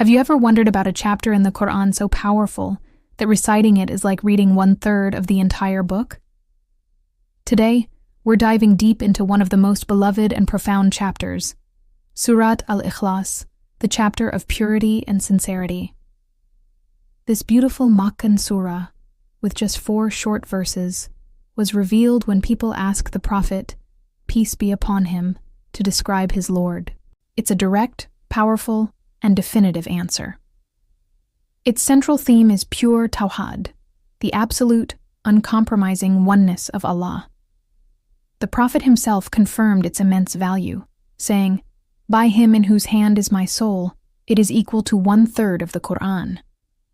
Have you ever wondered about a chapter in the Qur'an so powerful that reciting it is like reading 1/3 of the entire book? Today, we're diving deep into one of the most beloved and profound chapters, Surat-Alikhlas, the chapter of purity and sincerity. This beautiful Makkan surah, with just 4 short verses, was revealed when people asked the Prophet, peace be upon him, to describe his Lord. It's a direct, powerful, and definitive answer. Its central theme is pure tawḥīd, the absolute, uncompromising oneness of Allah. The Prophet himself confirmed its immense value, saying, "By him in whose hand is my soul, it is equal to 1/3 of the Qur'an."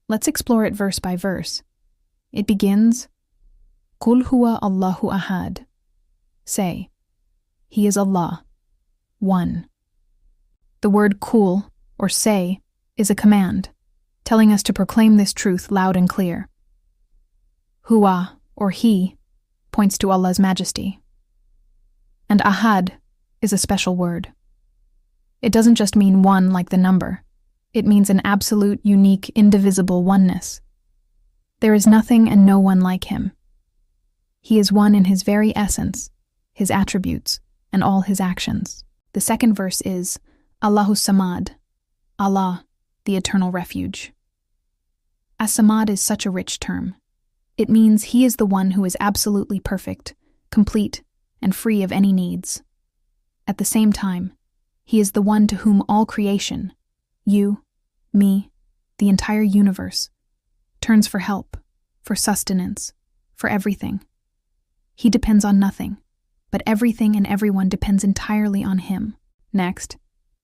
Let's explore it verse by verse. It begins, "Qul Huwa Allahu ahad." Say, He is Allah, one. The word qul, or say, is a command, telling us to proclaim this truth loud and clear. Huwa, or He, points to Allah's majesty. And ahad is a special word. It doesn't just mean one like the number. It means an absolute, unique, indivisible oneness. There is nothing and no one like Him. He is one in His very essence, His attributes, and all His actions. The second verse is Allahu Samad, Allah, the eternal refuge. As-Samad is such a rich term. It means He is the one who is absolutely perfect, complete, and free of any needs. At the same time, He is the one to whom all creation, you, me, the entire universe, turns for help, for sustenance, for everything. He depends on nothing, but everything and everyone depends entirely on Him. Next,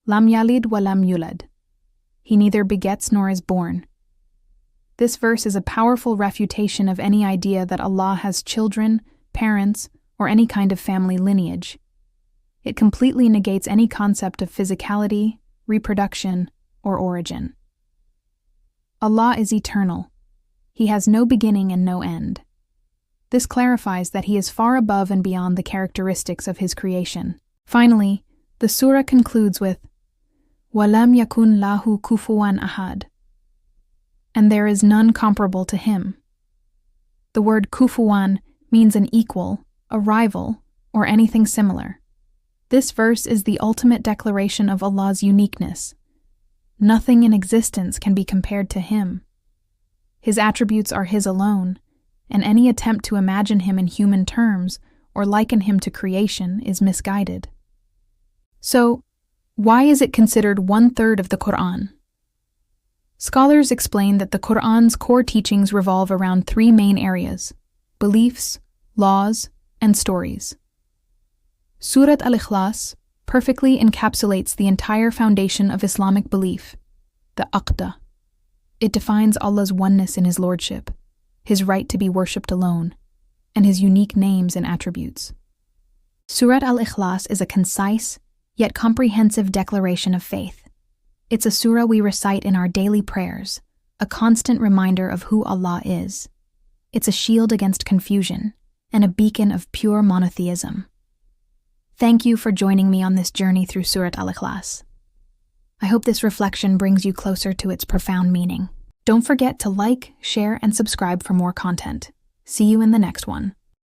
Lam yalid wa lam yulad. He neither begets nor is born. This verse is a powerful refutation of any idea that Allah has children, parents, or any kind of family lineage. It completely negates any concept of physicality, reproduction, or origin. Allah is eternal. He has no beginning and no end. This clarifies that He is far above and beyond the characteristics of His creation. Finally, the surah concludes with, وَلَمْ يَكُنْ لَهُ كُفُوًا أَحَدٌ. And there is none comparable to Him. The word kufuwan means an equal, a rival, or anything similar. This verse is the ultimate declaration of Allah's uniqueness. Nothing in existence can be compared to Him. His attributes are His alone, and any attempt to imagine Him in human terms or liken Him to creation is misguided. So, why is it considered 1/3 of the Qur'an? Scholars explain that the Qur'an's core teachings revolve around 3 main areas: beliefs, laws, and stories. Surat-Alikhlas perfectly encapsulates the entire foundation of Islamic belief, the aqdah. It defines Allah's oneness in His lordship, His right to be worshipped alone, and His unique names and attributes. Surat-Alikhlas is a concise, yet comprehensive declaration of faith. It's a surah we recite in our daily prayers, a constant reminder of who Allah is. It's a shield against confusion, and a beacon of pure monotheism. Thank you for joining me on this journey through Surat-Alikhlas. I hope this reflection brings you closer to its profound meaning. Don't forget to like, share, and subscribe for more content. See you in the next one.